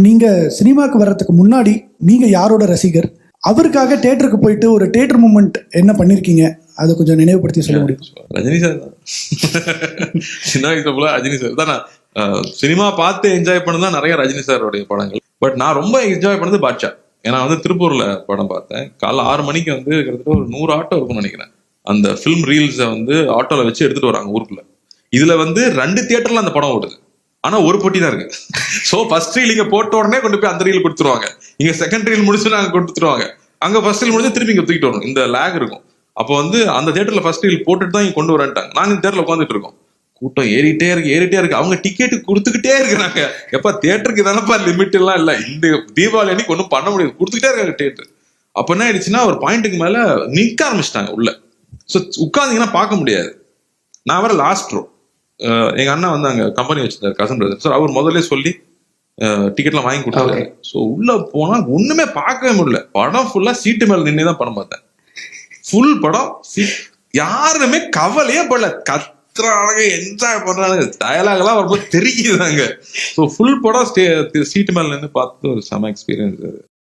நீங்க சினிமாக்கு வர்றதுக்கு முன்னாடி நீங்க யாரோட ரசிகர், அவருக்காக தியேட்டருக்கு போயிட்டு ஒரு தியேட்டர் மூமெண்ட் என்ன பண்ணிருக்கீங்க, அதை கொஞ்சம் நினைவுபடுத்தி சொல்ல முடியும்? ரஜினி சார் தான். சின்ன வயசுல போல ரஜினி சார் தான். நான் சினிமா பார்த்து என்ஜாய் பண்ணதான் நிறைய ரஜினி சாரோடைய படங்கள். பட் நான் ரொம்ப என்ஜாய் பண்ணது பாட்ஷா. ஏன்னா திருப்பூர்ல படம் பார்த்தேன். காலைல 6 மணிக்கு கிட்டத்தட்ட ஒரு 100 ஆட்டோ இருக்கும்னு நினைக்கிறேன். அந்த ஃபிலிம் ரீல்ஸை ஆட்டோல வச்சு எடுத்துட்டு வராங்க ஊருக்குள்ள. இதுல 2 தியேட்டர்ல அந்த படம் ஓடுது. ஆனா ஒரு போட்டி தான் இருக்கு. சோ ஃபர்ஸ்ட் ரீல் இங்க போட்ட உடனே கொண்டு போய் அந்த ரீல் கொடுத்துருவாங்க. இங்க செகண்ட் ரீல் முடிச்சு அங்க கொடுத்துருவாங்க. அங்க ஃபர்ஸ்ட் ரீல் முடிஞ்சு திருப்பி இங்க தூக்கிட்டு வரணும். இந்த லேக் இருக்கும். அப்போ அந்த தியேட்டர்ல ஃபர்ஸ்ட் ரீல் போட்டுட்டு தான் இங்க கொண்டு வரேன்ட்டாங்க. நாங்க இந்த தியேட்டர்ல உட்காந்துட்டு இருக்கோம். கூட்டம் ஏறிட்டே இருக்கு. அவங்க டிக்கெட் கொடுத்துக்கிட்டே இருக்கிறாங்க. எப்ப தியேட்டருக்கு தானப்பா லிமிட் எல்லாம் இல்ல. இந்த தீபாவளி அன்னைக்கு ஒன்றும் பண்ண முடியாது. கொடுத்துக்கிட்டே இருக்காங்க தியேட்டர். அப்ப என்ன ஆயிடுச்சுன்னா ஒரு பாயிண்ட்டுக்கு மேல நிக்க ஆரம்பிச்சிட்டாங்க உள்ள. ஸோ உட்கார்ந்தீங்கன்னா பார்க்க முடியாது. நான் வர லாஸ்ட் ரோ. எங்க அண்ணா அங்க கம்பெனி வச்சிருந்தாரு, கசன் பிரதர் சார். அவர் முதல்ல சொல்லி டிக்கெட்லாம் வாங்கி கொடுத்தாரு. ஸோ உள்ள போனா ஒண்ணுமே பார்க்கவே முடியல. படம் ஃபுல்லா சீட்டு மேல நின்று தான் படம் பார்த்தேன். ஃபுல் படம் யாருமே கவலையே படல. கத்துறாங்க, என்ஜாய் பண்றாங்க. டயலாக் எல்லாம் ரொம்ப தெரியுதாங்க. ஸோ ஃபுல் படம் சீட்டு மேல நின்று பார்த்து ஒரு செம எக்ஸ்பீரியன்ஸ் அது.